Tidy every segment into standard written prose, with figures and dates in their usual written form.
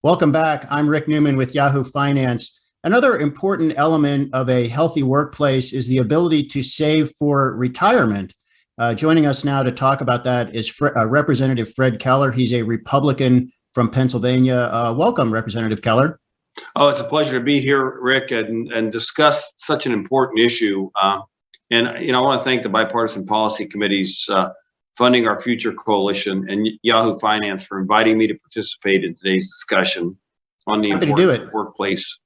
Welcome back. I'm Rick Newman with Yahoo Finance. Another important element of a healthy workplace is the ability to save for retirement. Joining us now to talk about that is Representative Fred Keller. He's a Republican from Pennsylvania. Welcome, Representative Keller. Oh, it's a pleasure to be here, Rick, and discuss such an important issue. I want to thank the Bipartisan Policy Committee's Funding Our Future Coalition and Yahoo Finance for inviting me to participate in today's discussion on the importance of workplace.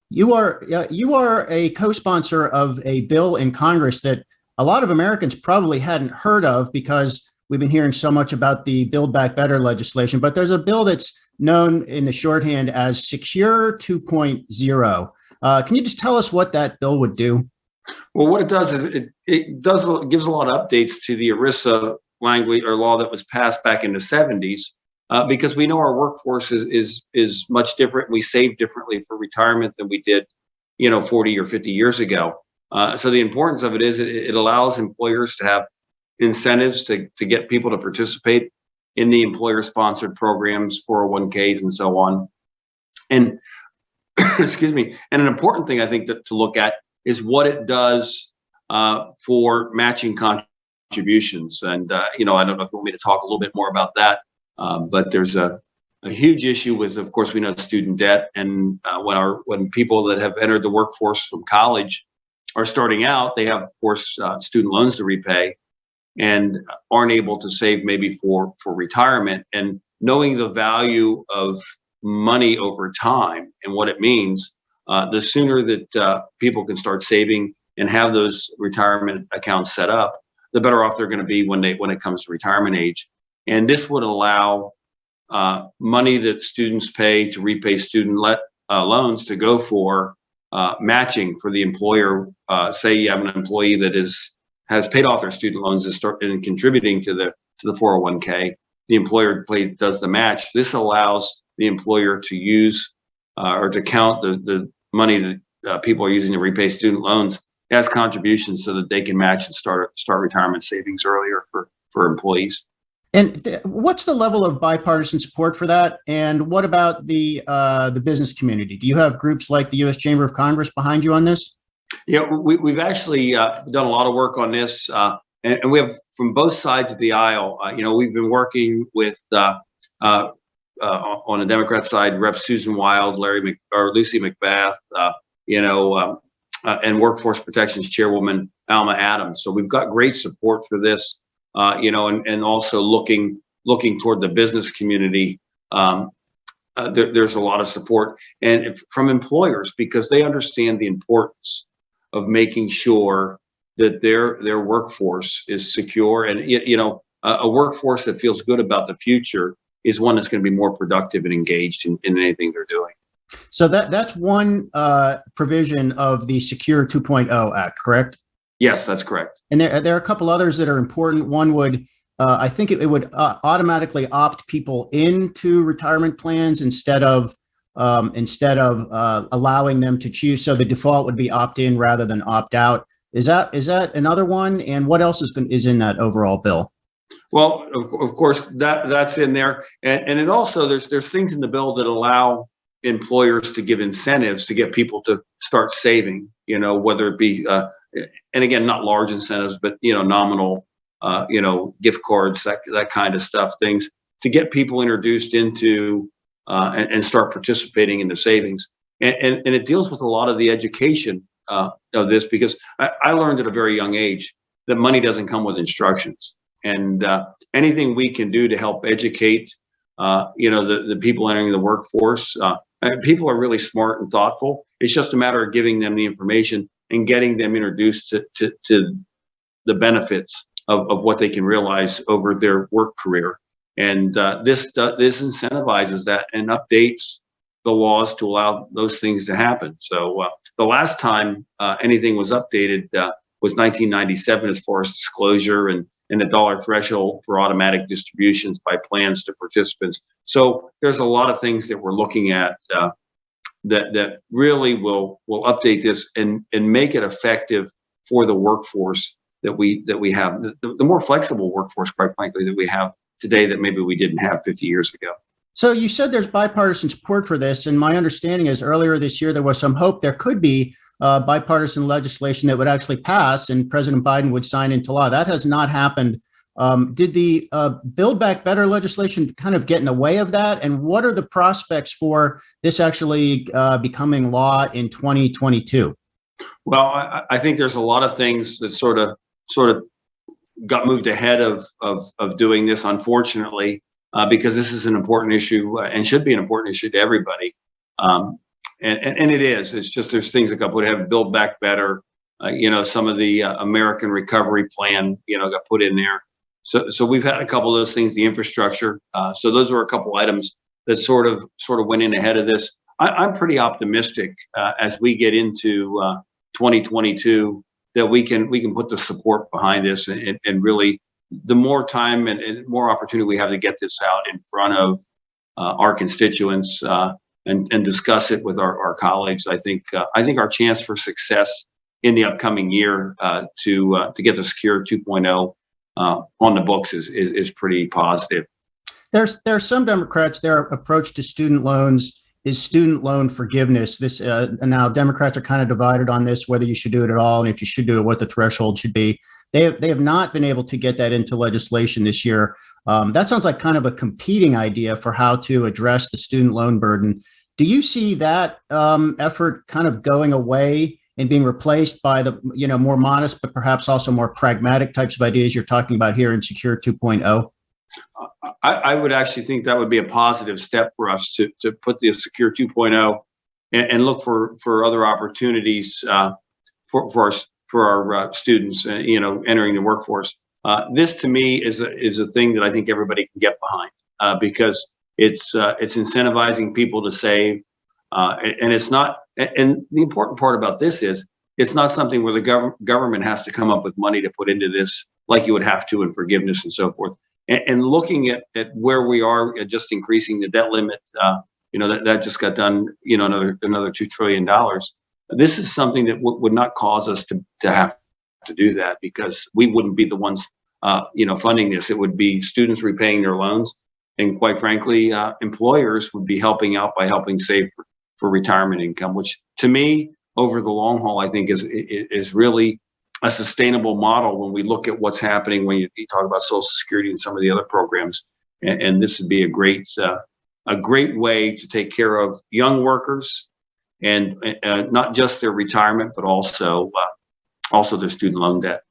You are a co-sponsor of a bill in Congress that a lot of Americans probably hadn't heard of because we've been hearing so much about the Build Back Better legislation. But there's a bill that's known in the shorthand as Secure 2.0. Can you just tell us what that bill would do? Well, what it does is it gives a lot of updates to the ERISA language or law that was passed back in the 70s, because we know our workforce is much different. We save differently for retirement than we did, 40 or 50 years ago. So the importance of it is it allows employers to have incentives to get people to participate in the employer-sponsored programs, 401ks, and so on. And excuse me. And an important thing I think to look at is what it does for matching contributions. And I don't know if you want me to talk a little bit more about that, but there's a huge issue with, of course, we know student debt, and when people that have entered the workforce from college are starting out, they have, of course, student loans to repay and aren't able to save maybe for retirement. And knowing the value of money over time and what it means, the sooner that people can start saving and have those retirement accounts set up, the better off they're going to be when it comes to retirement age. And this would allow money that students pay to repay student loans to go for matching for the employer. Say you have an employee that has paid off their student loans and contributing to the 401k. The employer does the match. This allows the employer to use or to count the money that people are using to repay student loans as contributions so that they can match and start retirement savings earlier for employees. And what's the level of bipartisan support for that? And what about the business community? Do you have groups like the U.S. Chamber of Congress behind you on this? Yeah, we've actually done a lot of work on this, and we have from both sides of the aisle. We've been working with on the Democrat side, Rep. Susan Wild, Lucy McBath, and Workforce Protections Chairwoman Alma Adams. So we've got great support for this, and also looking toward the business community. There's a lot of support, and from employers, because they understand the importance of making sure that their workforce is secure. And a workforce that feels good about the future is one that's going to be more productive and engaged in anything they're doing. So that's one provision of the Secure 2.0 Act, correct? Yes, that's correct. And there are a couple others that are important. One would, I think it would automatically opt people into retirement plans instead of allowing them to choose. So the default would be opt-in rather than opt-out. Is that another one? And what else is in that overall bill? Well, of course, that's in there, and it also there's things in the bill that allow employers to give incentives to get people to start saving. Whether it be and again, not large incentives, but nominal, gift cards, that kind of stuff, things to get people introduced into and start participating in the savings. And it deals with a lot of the education of this, because I learned at a very young age that money doesn't come with instructions. And anything we can do to help educate, the people entering the workforce, people are really smart and thoughtful. It's just a matter of giving them the information and getting them introduced to the benefits of what they can realize over their work career. And this incentivizes that and updates the laws to allow those things to happen. So the last time anything was updated was 1997 as far as disclosure and the dollar threshold for automatic distributions by plans to participants. So there's a lot of things that we're looking at that really will update this and make it effective for the workforce that we have, the more flexible workforce, quite frankly, that we have today that maybe we didn't have 50 years ago. So you said there's bipartisan support for this, and my understanding is earlier this year there was some hope there could be bipartisan legislation that would actually pass and President Biden would sign into law. That has not happened. Did the Build Back Better legislation kind of get in the way of that? And what are the prospects for this actually becoming law in 2022? Well, I think there's a lot of things that sort of got moved ahead of doing this, unfortunately, because this is an important issue and should be an important issue to everybody. And it is. It's just there's things that got put ahead. Build Back Better. Some of the American Recovery Plan, got put in there. So we've had a couple of those things. The infrastructure. So those were a couple items that sort of went in ahead of this. I'm pretty optimistic as we get into 2022 that we can put the support behind this and really the more time and more opportunity we have to get this out in front of our constituents and discuss it with our colleagues. I think our chance for success in the upcoming year to get the Secure 2.0 on the books is pretty positive. There are some Democrats, their approach to student loans is student loan forgiveness. This now Democrats are kind of divided on this, whether you should do it at all, and if you should do it, what the threshold should be. They have not been able to get that into legislation this year. That sounds like kind of a competing idea for how to address the student loan burden. Do you see that effort kind of going away and being replaced by the more modest, but perhaps also more pragmatic types of ideas you're talking about here in Secure 2.0? I would actually think that would be a positive step for us to put the Secure 2.0 and look for other opportunities for our students, entering the workforce. This to me is a thing that I think everybody can get behind because it's incentivizing people to save, and it's not. And the important part about this is it's not something where the government has to come up with money to put into this, like you would have to in forgiveness and so forth. And looking at where we are, just increasing the debt limit, that just got done, another $2 trillion. This is something that would not cause us to have to do that because we wouldn't be the ones, funding this. It would be students repaying their loans. And quite frankly, employers would be helping out by helping save for retirement income, which to me, over the long haul, I think is really a sustainable model when we look at what's happening when you talk about Social Security and some of the other programs. And this would be a great way to take care of young workers and not just their retirement, but also their student loan debt.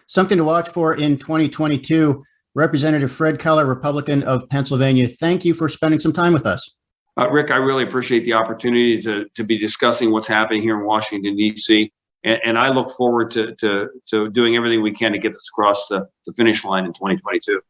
Something to watch for in 2022. Representative Fred Keller, Republican of Pennsylvania, thank you for spending some time with us. Rick, I really appreciate the opportunity to be discussing what's happening here in Washington, D.C. And I look forward to doing everything we can to get this across the finish line in 2022.